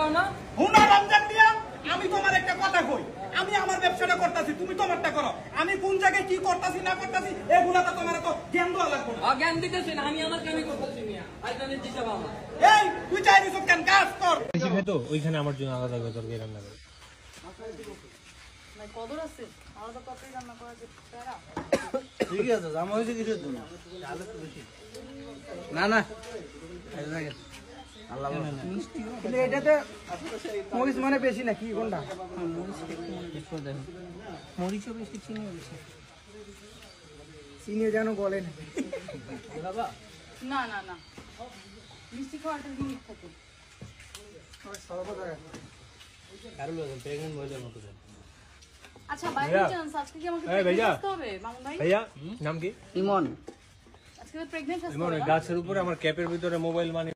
দাও না হুনা রমজান দিয়া আমি তোমার একটা কথা কই আমি আমার ব্যবসাটা করতেছি তুমি তোমারটা করো আমি কোন জায়গায় কি করতেছি না করতেছি এগুলা তো তোমার তো জ্ঞান দেওয়া লাগবে না জ্ঞান দিতেছি না আমি আমার কামই করতেছি মিয়া আইতানি দিশাব আমার এই তুই চাইনিস কেন কাজ কর বেশি খাই তো ওইখানে আমার জন্য আলাদা করে তরকারি রান্না করে ভাই কদর আছে আলাদা তরকারি রান্না করা যেতে পারে ঠিক আছে জামা হয়েছে কিছু তো না না আল্লাহ কিন্তু এটাতে মরিচ মানে বেশি না কি কোনটা মরিচও বেশি চিনিও বেশি চিনিও যেন গলে না না না না মিষ্টি খাওয়াটা লিমিট থাকে আচ্ছা ভাই চান্স আজকে কি আমাকে প্রেগন্যান্ট হবে মামুন ভাই ভাইয়া নাম কি ইমন আজকে প্রেগন্যান্ট আছে গাছের উপরে আমার ক্যাপের ভিতরে মোবাইল মানে